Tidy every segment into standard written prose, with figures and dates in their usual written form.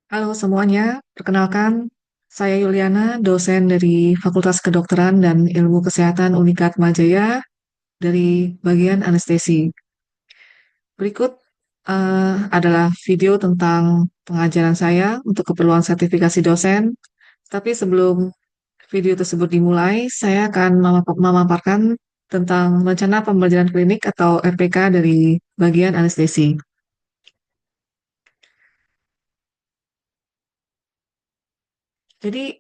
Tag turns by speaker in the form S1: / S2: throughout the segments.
S1: Halo semuanya, perkenalkan saya Yuliana, dosen dari Fakultas Kedokteran dan Ilmu Kesehatan Unikat Majaya dari bagian anestesi. Berikut adalah video tentang pengajaran saya untuk keperluan sertifikasi dosen. Tapi sebelum video tersebut dimulai, saya akan memaparkan tentang rencana pembelajaran klinik atau RPK dari bagian anestesi. Jadi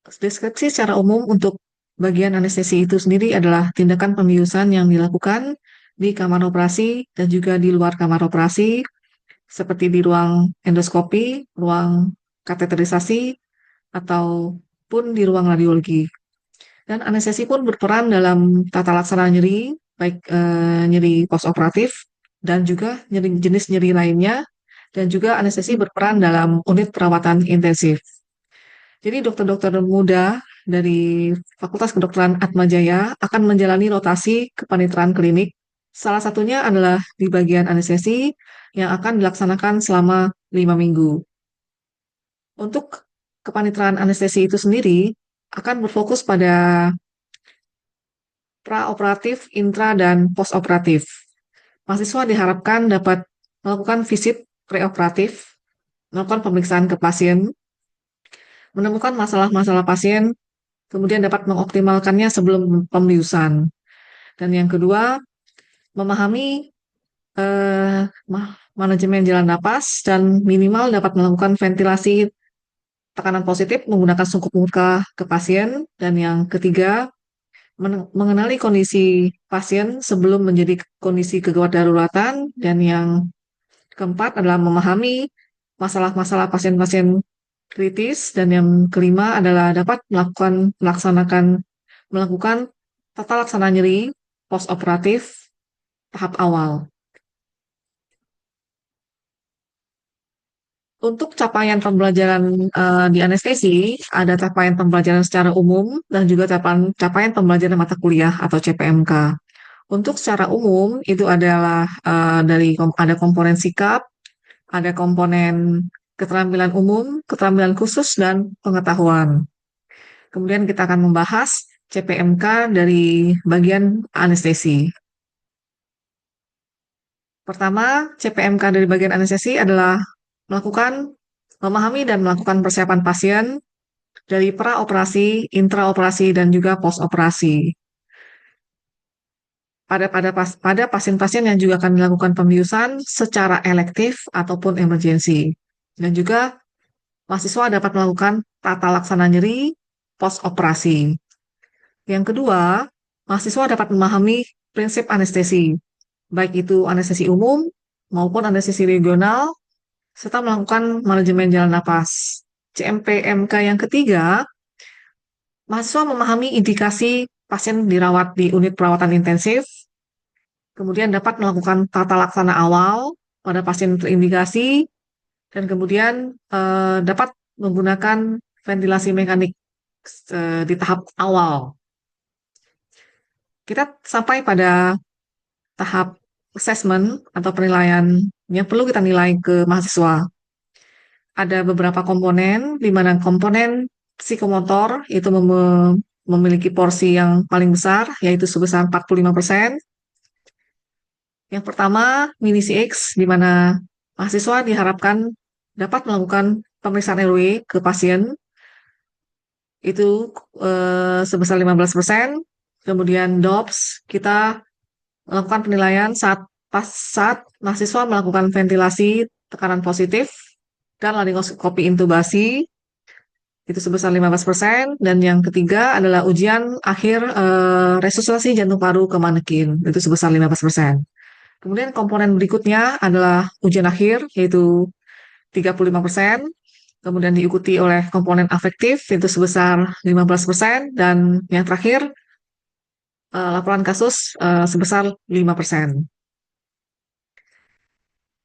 S1: deskripsi secara umum untuk bagian anestesi itu sendiri adalah tindakan pembiusan yang dilakukan di kamar operasi dan juga di luar kamar operasi, seperti di ruang endoskopi, ruang kateterisasi, ataupun di ruang radiologi. Dan anestesi pun berperan dalam tata laksana nyeri, baik nyeri postoperatif dan juga nyeri jenis nyeri lainnya, dan juga anestesi berperan dalam unit perawatan intensif. Jadi dokter-dokter muda dari Fakultas Kedokteran Atmajaya akan menjalani rotasi kepaniteraan klinik. Salah satunya adalah di bagian anestesi yang akan dilaksanakan selama 5 minggu. Untuk kepaniteraan anestesi itu sendiri akan berfokus pada praoperatif, intra, dan postoperatif. Mahasiswa diharapkan dapat melakukan visit preoperatif, melakukan pemeriksaan ke pasien, menemukan masalah-masalah pasien, kemudian dapat mengoptimalkannya sebelum pembiusan. Dan yang kedua, memahami manajemen jalan napas dan minimal dapat melakukan ventilasi tekanan positif menggunakan sungkup muka ke pasien. Dan yang ketiga, mengenali kondisi pasien sebelum menjadi kondisi kegawat daruratan. Dan yang keempat adalah memahami masalah-masalah pasien-pasien kritis. Dan yang kelima adalah dapat melakukan tata laksana nyeri postoperatif tahap awal. Untuk capaian pembelajaran di anestesi, ada capaian pembelajaran secara umum dan juga capaian pembelajaran mata kuliah atau CPMK. Untuk secara umum itu adalah ada komponen sikap, ada komponen keterampilan umum, keterampilan khusus dan pengetahuan. Kemudian kita akan membahas CPMK dari bagian anestesi. Pertama, CPMK dari bagian anestesi adalah memahami dan melakukan persiapan pasien dari praoperasi, intraoperasi, dan juga postoperasi. Pada pasien-pasien yang juga akan dilakukan pembiusan secara elektif ataupun emergensi. Dan juga mahasiswa dapat melakukan tata laksana nyeri postoperasi. Yang kedua, mahasiswa dapat memahami prinsip anestesi, baik itu anestesi umum maupun anestesi regional, serta melakukan manajemen jalan napas. CMP-MK yang ketiga, mahasiswa memahami indikasi pasien dirawat di unit perawatan intensif, kemudian dapat melakukan tata laksana awal pada pasien terindikasi, dan kemudian dapat menggunakan ventilasi mekanik di tahap awal. Kita sampai pada tahap assessment atau penilaian yang perlu kita nilai ke mahasiswa. Ada beberapa komponen, di mana komponen psikomotor itu memiliki porsi yang paling besar, yaitu sebesar 45%. Yang pertama, mini CX, di mana mahasiswa diharapkan dapat melakukan pemeriksaan RW ke pasien, itu sebesar 15%. Kemudian DOPS, kita melakukan penilaian saat mahasiswa melakukan ventilasi tekanan positif dan laringoskopi intubasi, itu sebesar 15%. Dan yang ketiga adalah ujian akhir resusitasi jantung paru ke manekin, itu sebesar 15%. Kemudian komponen berikutnya adalah ujian akhir, yaitu 35%. Kemudian diikuti oleh komponen afektif, itu sebesar 15%. Dan yang terakhir, laporan kasus sebesar 5%.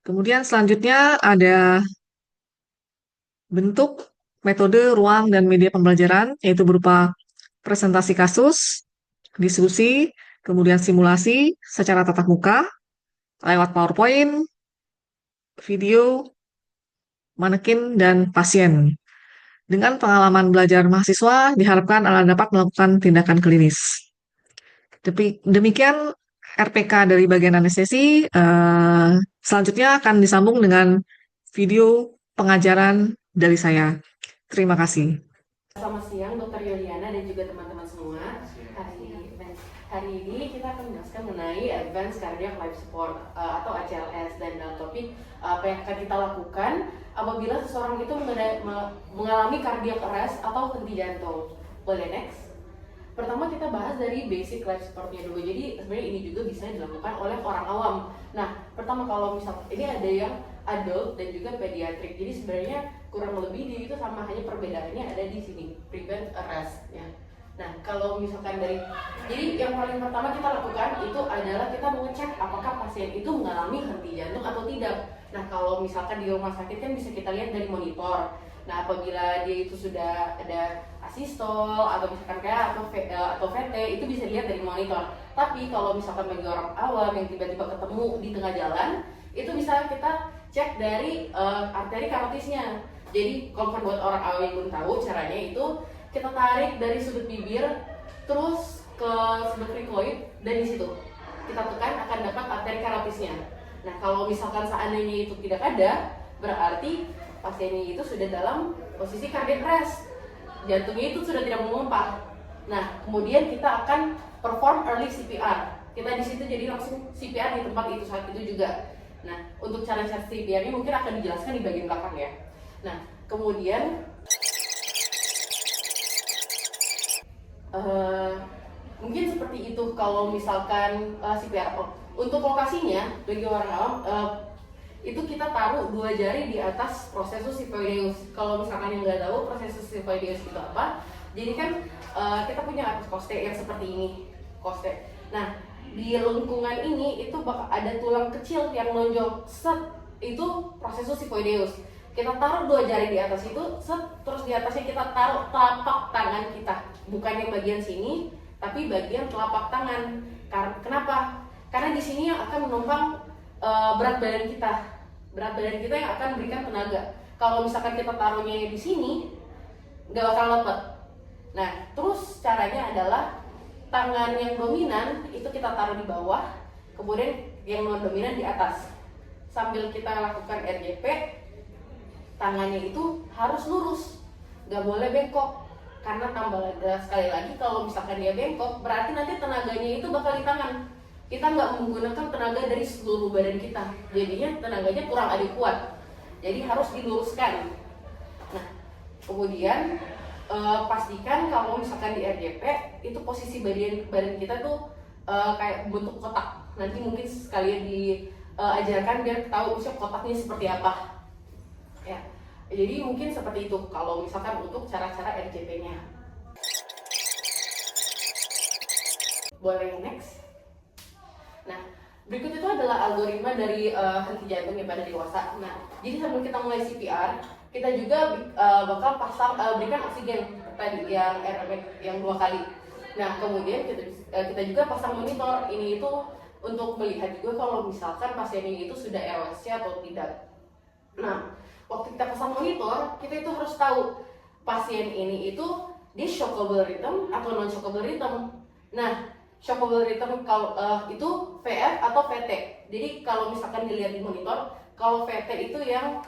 S1: Kemudian selanjutnya ada bentuk, metode, ruang, dan media pembelajaran, yaitu berupa presentasi kasus, diskusi, kemudian simulasi secara tatap muka, lewat PowerPoint, video, manekin, dan pasien. Dengan pengalaman belajar mahasiswa, diharapkan alat dapat melakukan tindakan klinis. Demikian RPK dari bagian anestesi. Selanjutnya akan disambung dengan video pengajaran dari saya. Terima kasih.
S2: Selamat siang Dr. Yuliana dan juga teman-teman semua. Hari ini kita akan menjelaskan mengenai Advanced Cardiac Life Support atau ACLS, dan dalam topik apa yang akan kita lakukan apabila seseorang itu mengalami cardiac arrest atau henti jantung. Boleh next? Pertama kita bahas dari basic life supportnya dulu. Jadi sebenarnya ini juga bisa dilakukan oleh orang awam. Nah, pertama kalau misal ini ada yang adult dan juga pediatric. Jadi sebenarnya kurang lebih dia itu sama, hanya perbedaannya ada di sini, prevent arrest ya. Nah, kalau misalkan jadi yang paling pertama kita lakukan itu adalah kita mengecek apakah pasien itu mengalami henti jantung atau tidak. Nah, kalau misalkan di rumah sakit kan bisa kita lihat dari monitor. Nah, apabila dia itu sudah ada asistol atau misalkan kayak atau VT, itu bisa dilihat dari monitor. Tapi kalau misalkan bagi orang awam yang tiba-tiba ketemu di tengah jalan, itu bisa kita cek dari arteri karotisnya. Jadi kalau buat orang awam yang belum tahu caranya, itu kita tarik dari sudut bibir terus ke sudut krikoid, dan di situ kita tekan akan dapat arteri karotisnya. Nah, kalau misalkan seandainya itu tidak ada, berarti pasiennya itu sudah dalam posisi cardiac arrest, jantungnya itu sudah tidak memompa. Nah, kemudian kita akan perform early CPR. Kita di situ jadi langsung CPR di tempat itu saat itu juga. Nah, untuk cara CPR-nya mungkin akan dijelaskan di bagian belakang ya. Nah, kemudian mungkin seperti itu kalau misalkan CPR. Untuk lokasinya bagi orang awam, itu kita taruh 2 jari di atas prosesus xiphoideus. Kalau misalkan yang nggak tahu prosesus xiphoideus itu apa, jadi kan kita punya atas koste yang seperti ini, koste. Nah, di lengkungan ini itu bakal ada tulang kecil yang nonjol, set, itu prosesus xiphoideus. Kita taruh 2 jari di atas itu, set, terus di atasnya kita taruh telapak tangan kita, bukan yang bagian sini, tapi bagian telapak tangan. Kenapa? Karena di sini yang akan menumpang berat badan kita yang akan memberikan tenaga. Kalau misalkan kita taruhnya di sini, nggak bakal lepet. Nah, terus caranya adalah tangan yang dominan itu kita taruh di bawah, kemudian yang non dominan di atas. Sambil kita lakukan RJP, tangannya itu harus lurus, nggak boleh bengkok. Karena sekali lagi, kalau misalkan dia bengkok, berarti nanti tenaganya itu bakal di tangan. Kita nggak menggunakan tenaga dari seluruh badan kita, jadinya tenaganya kurang adekuat. Jadi harus diluruskan. Nah, kemudian pastikan kalau misalkan di RJP itu posisi badan kita tuh kayak bentuk kotak. Nanti mungkin sekalian diajarkan biar tahu usia kotaknya seperti apa. Ya, jadi mungkin seperti itu kalau misalkan untuk cara-cara RJP-nya. Boleh next? Nah, berikut itu adalah algoritma dari henti jantung pada dewasa. Nah, jadi sebelum kita mulai CPR, kita juga bakal berikan oksigen tadi yang yang 2 kali. Nah, kemudian kita juga pasang monitor. Ini itu untuk melihat juga kalau misalkan pasiennya itu sudah ROSC atau tidak. Nah, waktu kita pasang monitor, kita itu harus tahu pasien ini itu di shockable rhythm atau non shockable rhythm. Nah, shockable rhythm kalau itu VF atau VT. Jadi kalau misalkan dilihat di monitor, kalau VT itu yang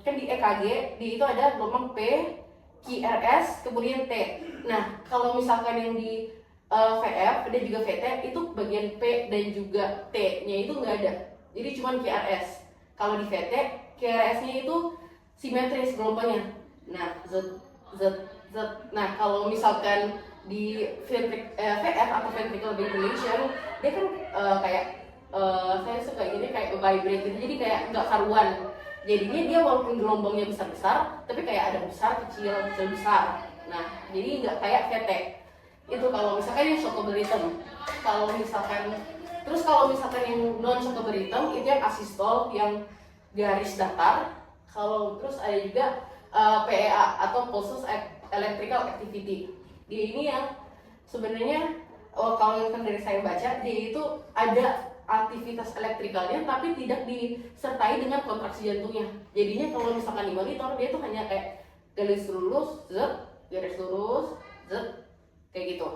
S2: kan di EKG, itu ada gelombang P, QRS, kemudian T. Nah, kalau misalkan yang di VF dan juga VT itu bagian P dan juga T-nya itu nggak ada. Jadi cuma QRS. Kalau di VT, QRS-nya itu simetris gelombangnya. Nah, Z. Nah, kalau misalkan di VF atau ventricular ventilation, dia kan kayak saya suka gini kayak vibrate gitu, jadi kayak nggak karuan. Jadinya dia walaupun gelombangnya besar-besar, tapi kayak ada besar, kecil, besar. Nah, jadi nggak kayak VT. Itu kalau misalkan yang shockable rhythm. Kalau misalkan yang non shockable rhythm itu yang asystole, yang garis datar. Terus ada juga PEA atau pulses electrical activity. Dia ini yang sebenarnya kalau yang dari saya baca, dia itu ada aktivitas elektrikalnya tapi tidak disertai dengan kontraksi jantungnya. Jadinya kalau misalkan di monitor dia tuh hanya kayak garis lurus, zet, kayak gitu.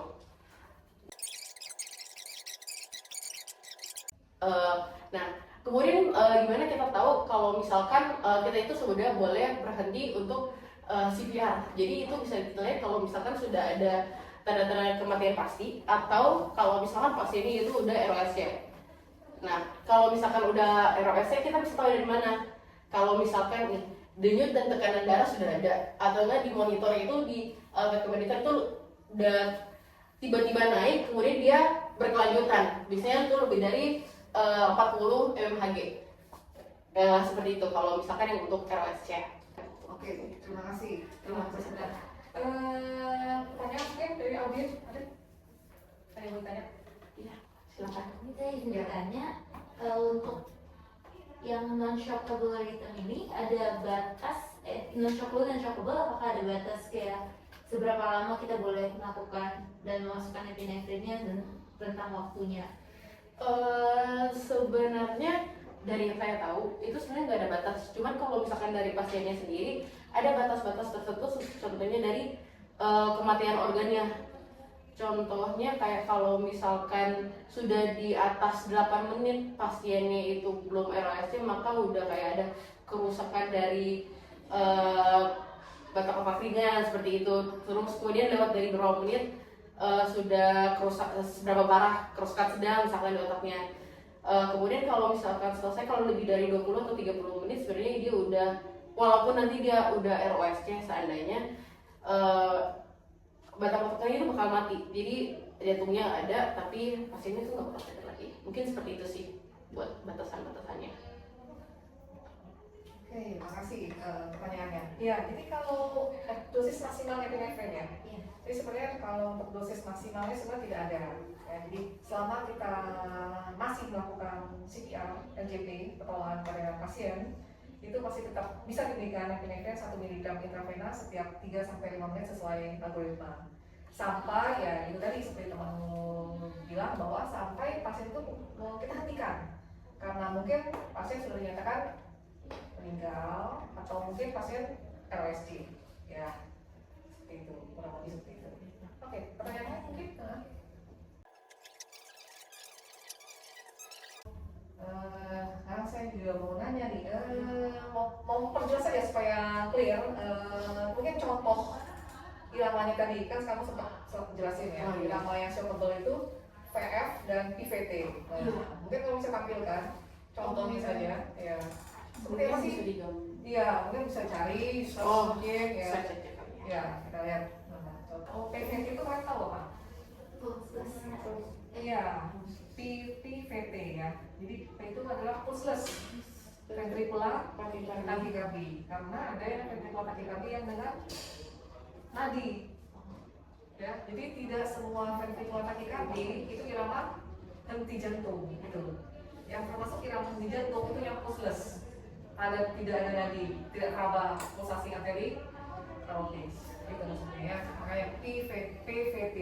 S2: Nah, kemudian gimana kita tahu kalau misalkan kita itu sudah boleh berhenti untuk CPR. Jadi itu bisa dilihat kalau misalkan sudah ada tanda-tanda kematian pasti atau kalau misalkan pasiennya itu udah ROS-nya. Nah, kalau misalkan udah ROS-nya kita bisa tahu dari mana. Kalau misalkan nih, denyut dan tekanan darah sudah ada atau enggak di monitor itu di monitor itu udah tiba-tiba naik kemudian dia berkelanjutan. Biasanya itu lebih dari 40 mmHg. Seperti itu kalau misalkan yang untuk ROS-nya.
S3: Oke, terima kasih.
S2: Terima kasih.
S3: Pertanyaan mungkin dari audiens ada yang mau tanya?
S2: Iya, silakan.
S4: Ini saya izin bertanya, untuk yang non shockable item ini ada batas non shockable dan shockable, apakah ada batas kayak seberapa lama kita boleh melakukan dan memasukkan epinefrinnya dan tentang waktunya?
S2: Sebenarnya dari yang saya tahu itu sebenarnya nggak ada batas. Cuman kalau misalkan dari pasiennya sendiri ada batas-batas tertentu, contohnya dari kematian organnya. Contohnya kayak kalau misalkan sudah di atas 8 menit pasiennya itu belum ROS-nya, maka udah kayak ada kerusakan dari batak otak ringan seperti itu. Terus kemudian lewat dari berapa menit sudah kerusak, seberapa parah kerusakan sedang misalkan di otaknya. Kemudian kalau misalkan selesai kalau lebih dari 20 atau 30 menit sebenarnya dia udah, walaupun nanti dia udah ROS-nya seandainya batak otaknya itu bakal mati. Jadi jantungnya ada tapi pasiennya tuh nggak bakal ada lagi. Mungkin seperti itu sih buat batasan-batasannya.
S3: Oke, makasih pertanyaannya. Ya, jadi kalau dosis maksimal epinefrin ya.
S4: Iya.
S3: Jadi sebenarnya kalau untuk dosis maksimalnya sebenarnya tidak ada. Ya, jadi selama kita masih melakukan CPR, NJP, pertolongan pada pasien, itu masih tetap bisa diberikan epinefrin 1 mg intravena setiap 3-5 menit sesuai algoritma. Sampai ya itu tadi seperti temanmu bilang bahwa sampai pasien itu mau kita hentikan karena mungkin pasien sudah dinyatakan meninggal atau mungkin pasien ROSG ya, seperti itu, kurang lebih seperti itu. Oke, pertanyaannya mungkin sekarang saya juga mau nanya nih, mau perjelas saja supaya clear, mungkin contoh iramanya tadi kan kamu sempat jelasin ya, irama yang shockable itu VF dan PVT. Mungkin kamu bisa tampilkan contohnya saja ya. Seperti apa sih? Iya, mungkin bisa cari, mungkin ya. Ya, kita lihat. Oh, PVT itu kalian tahu apa? Iya, PVT ya. Jadi P itu adalah pulseless ventricular tachycardia, karena ada yang ventricular tachycardia yang dengan nadi. Ya, jadi tidak semua ventricular tachycardia itu irama henti jantung gitu. Yang termasuk irama henti jantung itu yang pulseless. Tidak ada nadi, tidak teraba pulsasi arteri karotis. Itu maksudnya ya. Makanya PVT.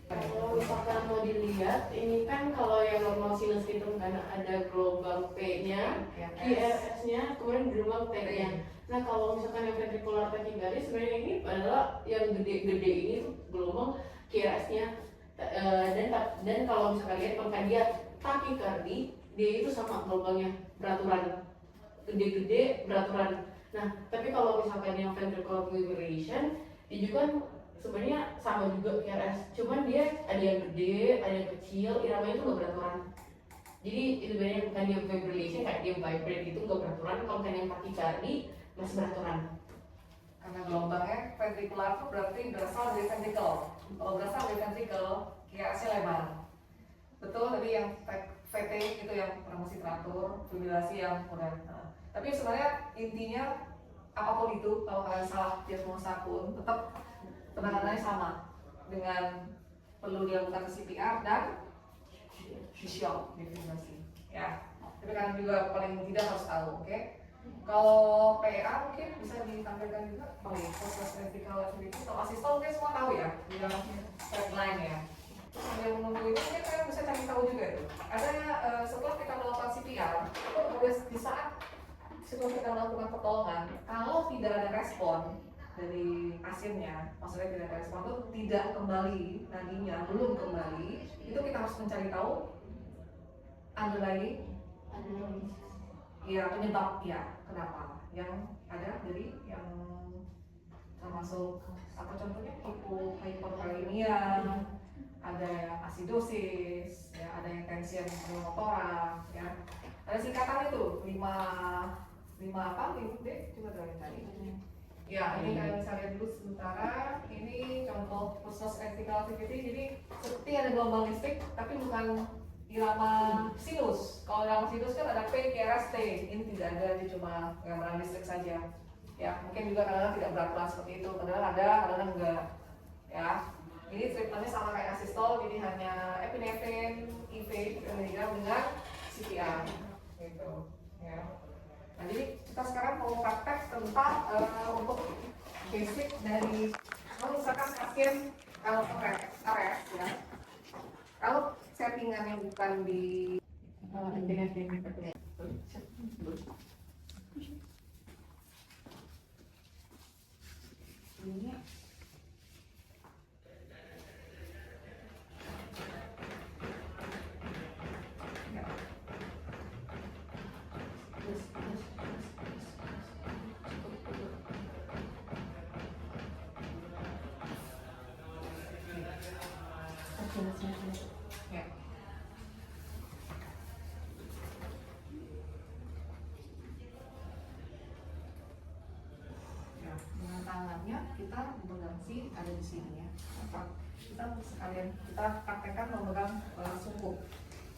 S2: Kalau misalkan mau dilihat, ini kan kalau yang normal sinus itu karena ada gelombang P-nya, QRS-nya, kemudian gelombang T-nya. Nah kalau misalkan yang ventricular tachycardia sebenarnya ini adalah yang gede-gede ini gelombang QRS-nya. Dan kalau misalkan lihat maka dia tachycardia, dia itu sama gelombangnya beraturan, gede-gede beraturan. Nah tapi kalau misalkan yang ventricular fibrillation, dia juga sebenarnya sama juga QRS, cuman dia ada yang gede, ada yang kecil, iramanya itu nggak beraturan. Jadi itu bedanya, bukan dia fibrillation kayak dia vibrate gitu nggak beraturan. Kalau yang tachycardia masih beraturan.
S3: Karena gelombangnya ventrikular itu berarti berasal dari ventricle. Kalau berasal dari ventricle, QRS-nya lebar. Betul tadi yang VT itu yang masih teratur, fibrillasi yang udah. Tapi sebenarnya intinya apapun itu, kalau kalian salah diagnosa pun tetap penanganannya sama dengan perlu dilakukan CPR dan visual defibrillasi ya. Tapi kalian juga paling tidak harus tahu, oke? Kalau PA mungkin bisa ditampilkan juga pulsed ventricular activity. Kalau asisten mungkin semua tahu ya, di dalam straight line ya. Sambil menunggu ini mungkin kalian bisa cari tahu juga tuh. Ada setelah kita melakukan CPR, di saat setelah kita melakukan pertolongan, kalau tidak ada respon dari pasiennya, maksudnya tidak ada respon itu tidak kembali nadinya, belum kembali, itu kita harus mencari tahu underlying ya penyebab ya kenapa yang ada dari yang termasuk apa contohnya hipokalemia, ada yang asidosis, ya ada yang tension pneumotora, ya ada singkatan itu 5 apa 5D coba kalian cari. Ya ini kalian bisa lihat dulu sementara ini contoh khusus electrical activity, jadi seperti ada gelombang listrik tapi bukan irama sinus. Kalau irama sinus kan ada P, QRS, T. Ini tidak ada, dia cuma gambaran listrik saja. Ya, mungkin juga kadang-kadang tidak berat seperti itu. Kadang-kadang ada, kadang-kadang enggak. Ya, ini treatmentnya sama kayak asistol, jadi hanya epinephrine, IV, dengan CPR. Gitu. Ya. Nah, jadi kita sekarang mau praktek tentang untuk basic dari kalau misalkan pasien kalau RF, ya. Kalau settingannya bukan di ini ya. Ya, dengan tangannya kita memegang ada di sini ya. Kita sekalian kita praktekkan memegang sungkup.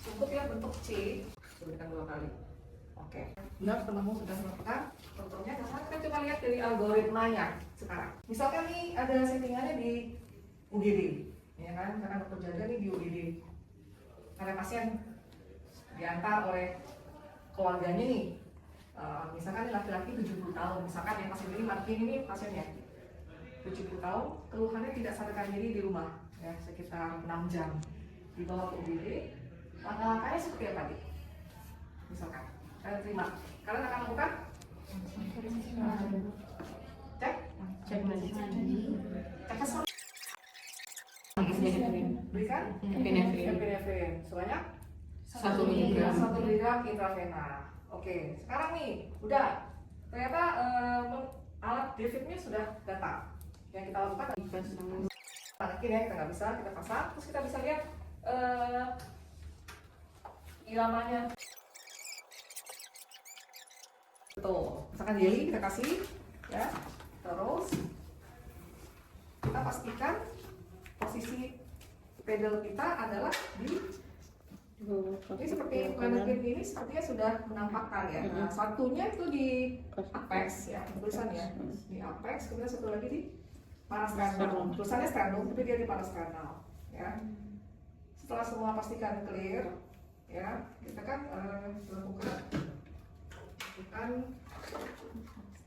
S3: Sungkup ya bentuk C, berikan 2 kali. Oke. Benar temanmu sudah melakukan contohnya. Nah, kita coba lihat dari algoritmanya sekarang. Misalkan nih ada settingannya di UGD, ya kan? Misalkan dokter jaga nih di UGD. Ada pasien diantar oleh keluarganya nih. Misalkan laki-laki 70 tahun, misalkan yang pasien ini pasiennya 70 tahun, keluhannya tidak sadarkan diri di rumah, ya sekitar 6 jam, dibawa ke UGD, langkah-langkahnya seperti apa nih? Misalkan, kalian terima, kalian akan lakukan? Cek keseluruhan. Berikan epinefrin sebanyak
S2: 1 miligram.
S3: 1 miligram intravena. Oke, sekarang nih, udah ternyata alat Davidnya sudah datang. Yang kita lakukan tanakin ya, kita nggak bisa, kita pasang, terus kita bisa lihat iramanya. Betul, misalkan jelly kita kasih, ya, terus kita pastikan posisi pedal kita adalah di ini seperti mannequin ini sepertinya sudah menampakkan ya. Nah, satunya itu di apex ya, tulisannya di apex, kemudian satu lagi di parasternal. Tulisannya sternum, tapi dia di parasternal. Ya. Setelah semua pastikan clear, ya kita kan lakukan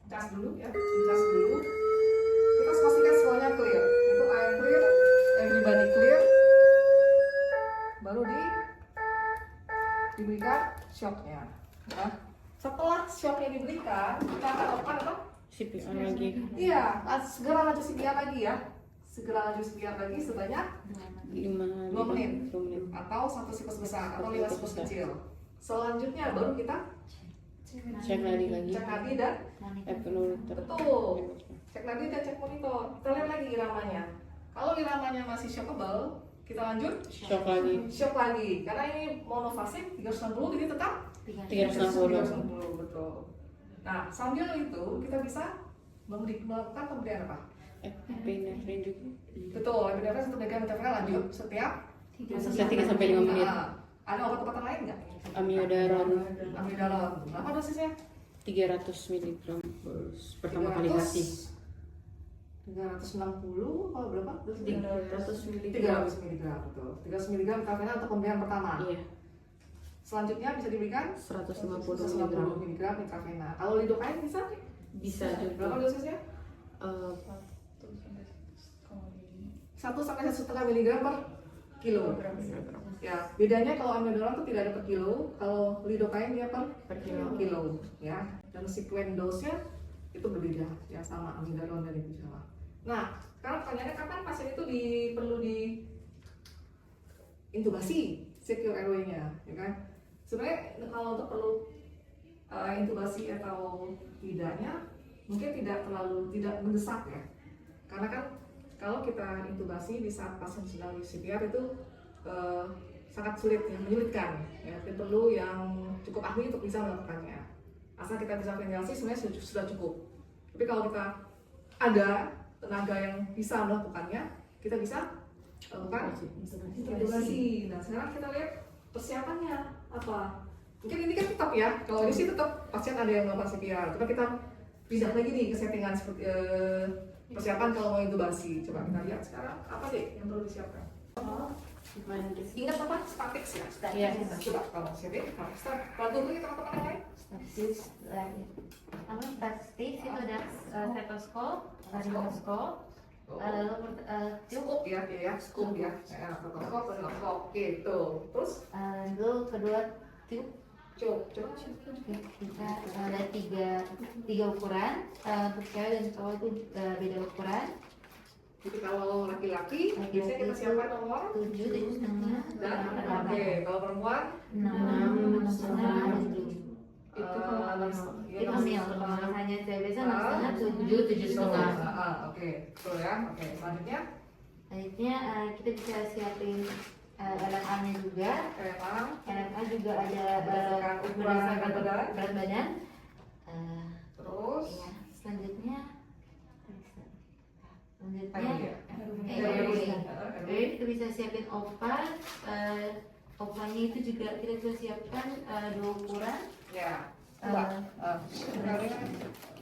S3: cas dulu ya, cas dulu. Kita harus pastikan semuanya clear. Itu air clear, everybody clear, baru diberikan shocknya. Nah, setelah shocknya diberikan, kita akan lakukan apa?
S2: CPR lagi.
S3: Iya, segera lanjut CPR lagi ya. Segera lanjut CPR lagi sebanyak 2 menit atau 1 siklus besar atau 5 siklus kecil. Selanjutnya baru kita
S2: Cek lagi.
S3: cek lagi dan betul. Cek lagi dan cek monitor. Kita lihat lagi iramanya. Kalau iramanya masih shockable, kita lanjut
S2: Shock lagi.
S3: karena ini monofasik 360, jadi tetap
S2: 360.
S3: betul. Nah, sambil itu kita bisa melakukan pemberian apa?
S2: Epinefrin juga.
S3: Betul, epinefrin 1 mg interval lanjut setiap
S2: 3 sampai 5 menit.
S3: Ada obat-obatan lain nggak?
S2: Amiodaron
S3: Berapa dosisnya?
S2: 300 mg pertama kali kasih.
S3: 360 kalau berapa?
S2: 300 mg.
S3: 300 mg betul. 300 mg intravena untuk pemberian pertama.
S2: Iya.
S3: Selanjutnya bisa diberikan
S2: 150
S3: mg intravena. Kalau lidocaine bisa
S2: juga.
S3: berapa dosisnya? 1 sampai 1,5 mg per kilo. Ya, bedanya kalau amiodarone itu tidak ada per kilo, kalau lidocaine dia per kilo, ya. Dan sequence dose-nya itu berbeda, ya sama amiodarone dan Epidiolex. Nah, sekarang pertanyaannya kapan pasien itu perlu di intubasi secure airway-nya, ya kan? Sebenarnya kalau untuk perlu intubasi atau tidaknya mungkin tidak mendesak ya, karena kan kalau kita intubasi di saat pasien sedang di CPR itu sangat sulit ya, menyulitkan ya, perlu yang cukup ahli untuk bisa melakukannya. Asal kita bisa ventilasi sebenarnya sudah cukup. Tapi kalau kita ada tenaga yang bisa melakukannya, kita bisa lakukan intubasi. Nah sekarang kita lihat persiapannya apa. Mungkin ini kan tetap ya, kalau ini sih tetap pasien ada yang melakukan CPR. Coba kita pindah lagi nih ke settingan seperti persiapan kalau mau intubasi. Coba kita lihat sekarang apa deh yang perlu disiapkan. Ingat apa? Statics ya?
S4: Iya.
S3: Coba kalau siapin, start. Kalau dulu kita teman-teman yang lain.
S4: Statis lagi. Apa statis itu ada stetoskop, laryngoscop, lalu
S3: Scoop ya, scoop ya. Stetoskop, laryngoscop, gitu. Terus
S4: lalu kedua tube.
S3: coba.
S4: Kita ada tiga ukuran untuk cewek dan cowok itu beda ukuran.
S3: Jadi kalau laki-laki biasanya kita siapkan nomor
S4: 7,5
S3: dan oke, kalau perempuan
S4: 6,5 itu hamil. Kalau hanya cewek biasa 6,5 7,5.
S3: Oke, betul ya. Oke, selanjutnya
S4: Selanjutnya kita bisa siapin LMA-nya juga. LMA juga ada
S3: berdasarkan ukuran berat badan.
S4: berat badan.
S3: Terus
S4: Ya, selanjutnya kita bisa siapin opat. Opanya itu juga kita bisa siapkan 2 ukuran.
S3: ya,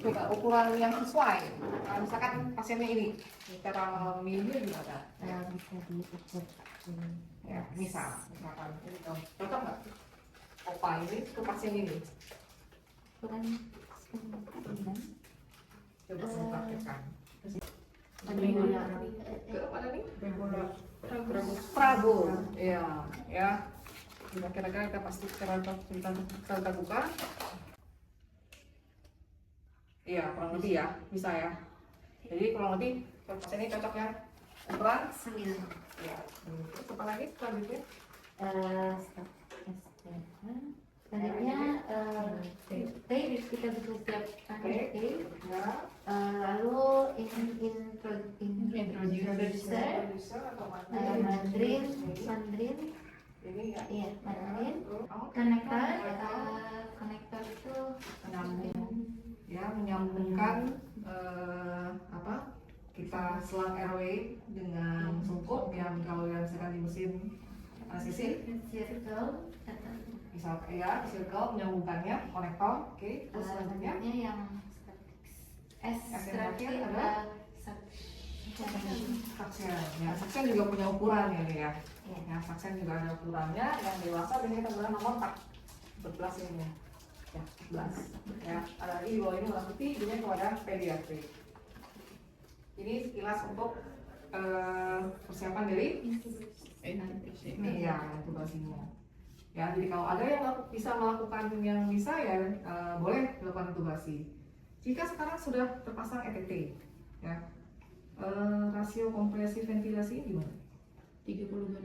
S3: coba ukuran yang sesuai. Misalkan pasiennya ini, cara milihnya gimana?
S4: Bisa diukur.
S3: Ya, misalkan ini cocok nggak? Opa ini ke pasien ini.
S4: Ukuran 9.
S3: Coba saya praktekkan. Ke mana nih? Prago. Ya, ya. Kira-kira kita pasti kita buka. Iya, kurang lebih ya, bisa ya. Jadi kurang lebih pasien ini cocok ya. Ukuran
S4: 9.
S3: ya. Terus apa lagi selanjutnya?
S4: Selanjutnya T kita bisa siapkan T.
S3: Ya.
S4: Lalu introducer,
S3: Atau
S4: mandrin,
S3: ini ya.
S4: iya mandrin,
S3: Oh,
S4: konektor, konektor itu
S3: menyambungkan kita selang airway dengan sungkup yang kalau yang misalkan di mesin sisi
S4: circle,
S3: misal ya circle menyambungkannya konektor. Oke, terus selanjutnya
S4: yang S terakhir adalah
S3: suction. Ya, suction juga punya ukuran ya nih ya. Ya, suction juga ada ukurannya. Yang dewasa biasanya kita gunakan nomor 14 ini. Ya, 14. Ya, ada lagi di bawah ini warna putih, ini kepada pediatri. Ini sekilas untuk persiapan dari intubasinya. Ya, jadi kalau ada yang bisa melakukan yang bisa ya boleh dilakukan intubasi. Jika sekarang sudah terpasang ETT, ya rasio kompresi ventilasi gimana?
S2: 30/2.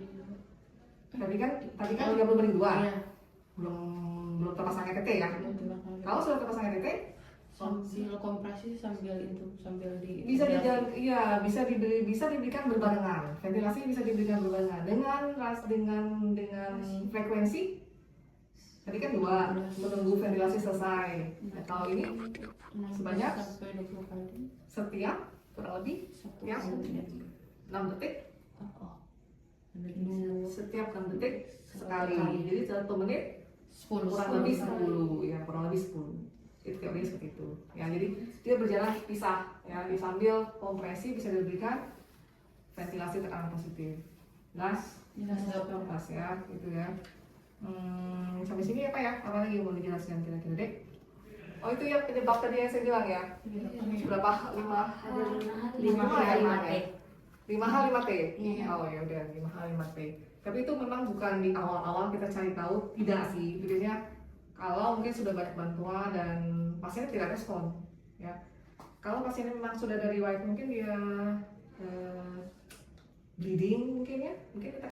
S3: Tadi kan 30/2.
S2: Iya.
S3: Belum terpasang ETT ya. Kalau sudah terpasang ETT,
S2: sambil kompresi sambil di
S3: bisa diberikan berbarengan. Ventilasi bisa diberikan berbarengan dengan frekuensi. Tadi kan 2 menunggu ventilasi selesai. Nah, kalau ini sebanyak
S2: sampai 20 kali
S3: setiap kurang lebih ya 6 detik. Setiap 6 detik sekali. Jadi 1 menit
S2: 10
S3: kurang lebih 10 ya, kurang lebih 10. Itu teorinya seperti itu. Ya, jadi dia berjalan pisah ya, di sambil kompresi bisa diberikan ventilasi tekanan positif. Gas ya, gitu ya. Sampai sini apa ya? Apa lagi yang mau dijelaskan kira-kira dek? Oh itu ya penyebab tadi yang saya bilang ya. Berapa? 5
S4: 5 kali
S3: ya? 5 5H 5T.
S4: Iya.
S3: Oh ya udah 5H 5T. Tapi itu memang bukan di awal-awal kita cari tahu, tidak sih. Itu biasanya kalau mungkin sudah banyak bantuan dan pasiennya tidak respon, ya. Kalau pasiennya memang sudah ada riwayat mungkin dia bleeding mungkin ya, mungkin kita